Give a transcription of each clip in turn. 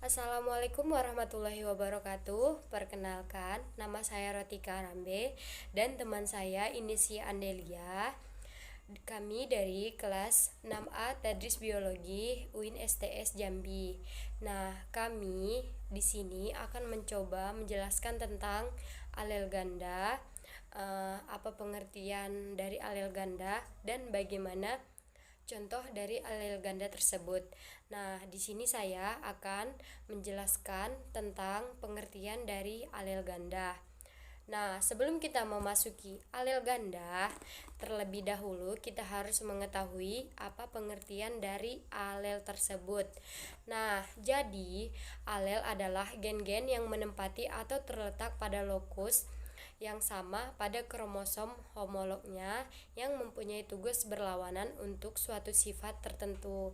Assalamualaikum warahmatullahi wabarakatuh. Perkenalkan, nama saya Rotika Rambe dan teman saya Inisi Andelia. Kami dari kelas 6A Tadris Biologi UIN STS Jambi. Nah, kami di sini akan mencoba menjelaskan tentang alel ganda, apa pengertian dari alel ganda dan bagaimana contoh dari alel ganda tersebut. Nah, di sini saya akan menjelaskan tentang pengertian dari alel ganda. Nah, sebelum kita memasuki alel ganda, terlebih dahulu kita harus mengetahui apa pengertian dari alel tersebut. Nah, jadi alel adalah gen-gen yang menempati atau terletak pada lokus yang sama pada kromosom homolognya yang mempunyai tugas berlawanan untuk suatu sifat tertentu.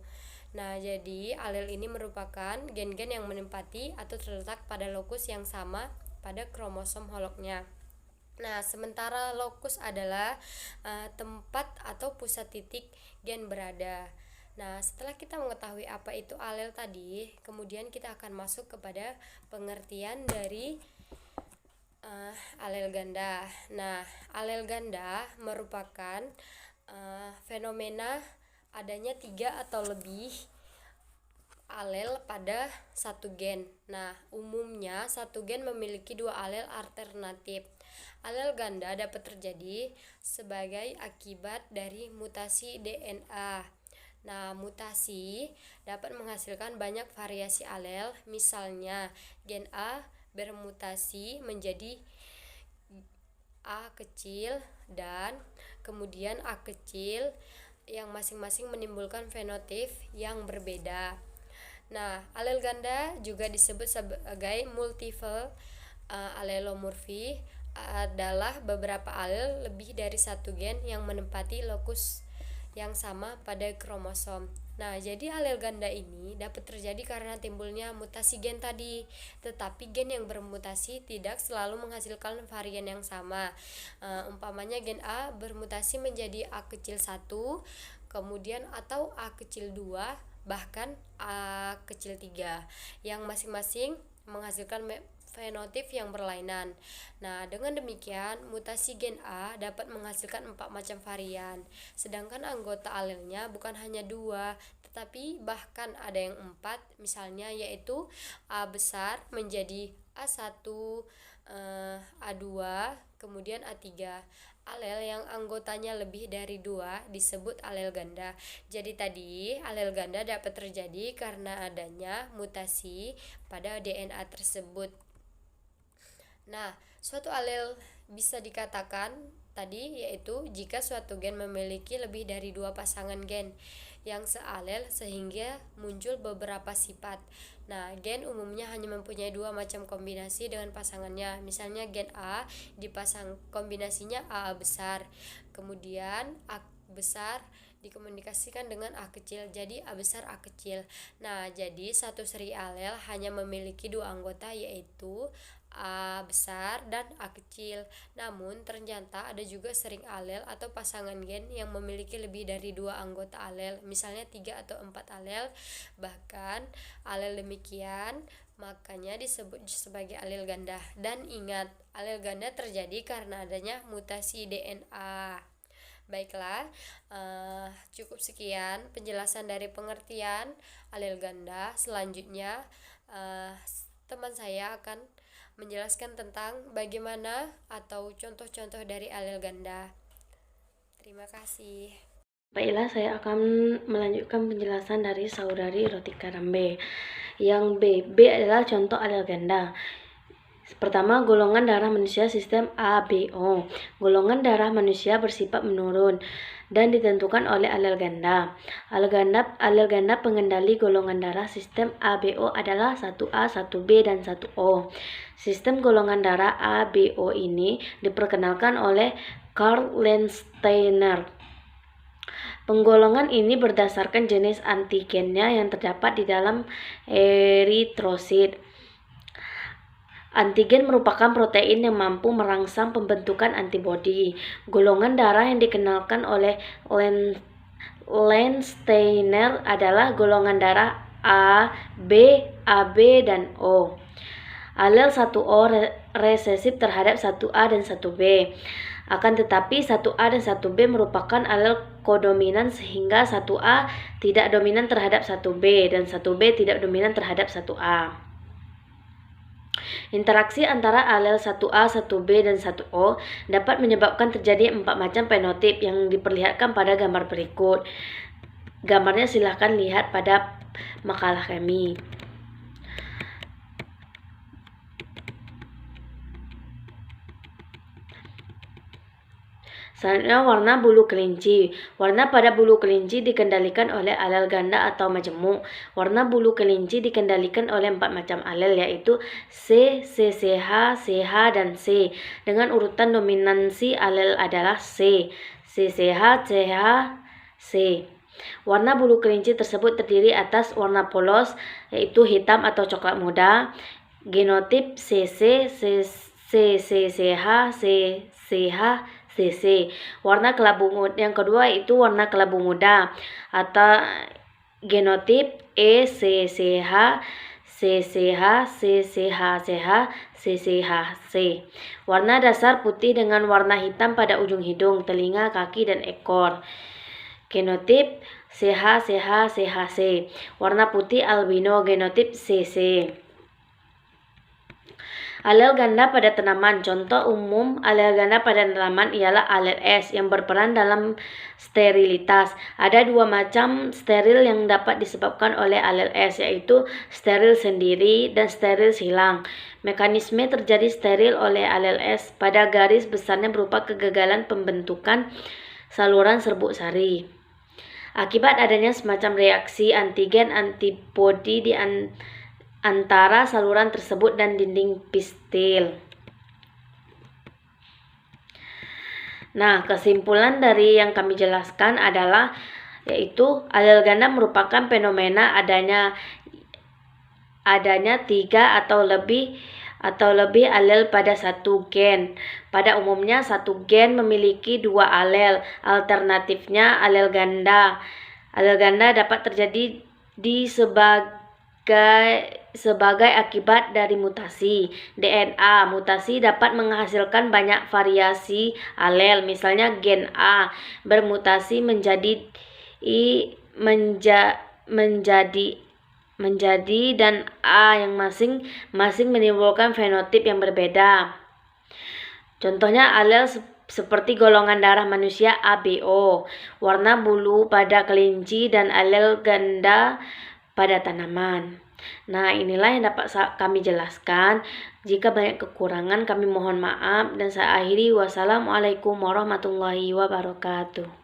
Nah, jadi alel ini merupakan gen-gen yang menempati atau terletak pada lokus yang sama pada kromosom homolognya. Nah, sementara lokus adalah tempat atau pusat titik gen berada. Nah, setelah kita mengetahui apa itu alel tadi, kemudian kita akan masuk kepada pengertian dari alel ganda. Nah, alel ganda merupakan fenomena adanya 3 atau lebih alel pada satu gen. Nah, umumnya satu gen memiliki 2 alel alternatif. Alel ganda dapat terjadi sebagai akibat dari mutasi DNA. Nah, mutasi dapat menghasilkan banyak variasi alel, misalnya gen A bermutasi menjadi A kecil dan kemudian A kecil yang masing-masing menimbulkan fenotip yang berbeda. Nah, alel ganda juga disebut sebagai multiple alelomorfi, adalah beberapa alel lebih dari satu gen yang menempati lokus yang sama pada kromosom. Nah, jadi alel ganda ini dapat terjadi karena timbulnya mutasi gen tadi, tetapi gen yang bermutasi tidak selalu menghasilkan varian yang sama. Umpamanya gen A bermutasi menjadi A kecil 1, kemudian atau A kecil 2, bahkan A kecil 3, yang masing-masing menghasilkan fenotip yang berlainan. Nah, dengan demikian mutasi gen A dapat menghasilkan 4 macam varian, sedangkan anggota alelnya bukan hanya 2, tetapi bahkan ada yang 4, misalnya yaitu A besar menjadi A1, A2, kemudian A3. Alel yang anggotanya lebih dari 2 disebut alel ganda. Jadi tadi alel ganda dapat terjadi karena adanya mutasi pada DNA tersebut. Nah, suatu alel bisa dikatakan tadi yaitu jika suatu gen memiliki lebih dari 2 pasangan gen yang sealel sehingga muncul beberapa sifat. Nah, gen umumnya hanya mempunyai 2 macam kombinasi dengan pasangannya. Misalnya gen A dipasang kombinasinya A besar. Kemudian A besar dikomunikasikan dengan A kecil, jadi A besar A kecil. Nah, jadi satu seri alel hanya memiliki 2 anggota yaitu A besar dan A kecil. Namun ternyata ada juga sering alel atau pasangan gen yang memiliki lebih dari 2 anggota alel, misalnya 3 atau 4 alel. Bahkan alel demikian makanya disebut sebagai alel ganda. Dan ingat, alel ganda terjadi karena adanya mutasi DNA. Baiklah, cukup sekian penjelasan dari pengertian alel ganda. Selanjutnya teman saya akan menjelaskan tentang bagaimana atau contoh-contoh dari alel ganda. Terima kasih. Baiklah, saya akan melanjutkan penjelasan dari saudari Rotika Rambe. Yang B adalah contoh alel ganda. Pertama, golongan darah manusia sistem ABO. Golongan darah manusia bersifat menurun dan ditentukan oleh alel ganda. Alel ganda pengendali golongan darah sistem ABO adalah 1A, 1B, dan 1O. Sistem golongan darah ABO ini diperkenalkan oleh Karl Landsteiner. Penggolongan ini berdasarkan jenis antigennya yang terdapat di dalam eritrosit. Antigen merupakan protein yang mampu merangsang pembentukan antibodi. Golongan darah yang dikenalkan oleh Landsteiner adalah golongan darah A, B, AB, dan O. Alel 1O resesif terhadap 1A dan 1B. Akan tetapi 1A dan 1B merupakan alel kodominan sehingga 1A tidak dominan terhadap 1B dan 1B tidak dominan terhadap 1A. Interaksi antara alel 1A, 1B, dan 1O dapat menyebabkan terjadi 4 macam fenotip yang diperlihatkan pada gambar berikut. Gambarnya silahkan lihat pada makalah kami. Selanjutnya warna bulu kelinci. Warna pada bulu kelinci dikendalikan oleh alel ganda atau majemuk. Warna bulu kelinci dikendalikan oleh 4 macam alel yaitu C, CCH, CH, dan C. Dengan urutan dominansi alel adalah C, CCH, CH, C. Warna bulu kelinci tersebut terdiri atas warna polos yaitu hitam atau coklat muda, genotip CC, CCH, CCH, CC. Warna kelabu muda yang kedua itu warna kelabu muda atau genotip ECCH, CCH, CCH, CCH, C. Warna dasar putih dengan warna hitam pada ujung hidung, telinga, kaki, dan ekor. Genotip CH, CH, CHC. Warna putih albino, genotip CC. Alel ganda pada tanaman. Contoh umum alel ganda pada tanaman ialah alel S yang berperan dalam sterilitas. Ada 2 macam steril yang dapat disebabkan oleh alel S, yaitu steril sendiri dan steril silang. Mekanisme terjadi steril oleh alel S pada garis besarnya berupa kegagalan pembentukan saluran serbuk sari. Akibat adanya semacam reaksi antigen-antibodi di antara saluran tersebut dan dinding pistil. Nah, kesimpulan dari yang kami jelaskan adalah yaitu alel ganda merupakan fenomena adanya 3 atau lebih alel pada satu gen. Pada umumnya satu gen memiliki 2 alel. Alternatifnya alel ganda. Alel ganda dapat terjadi sebagai akibat dari mutasi DNA. Mutasi dapat menghasilkan banyak variasi alel. Misalnya gen A bermutasi menjadi dan A yang masing-masing menimbulkan fenotip yang berbeda. Contohnya alel seperti golongan darah manusia ABO, warna bulu pada kelinci, dan alel ganda pada tanaman. Nah, inilah yang dapat kami jelaskan. Jika banyak kekurangan kami mohon maaf dan saya akhiri. Wassalamualaikum warahmatullahi wabarakatuh.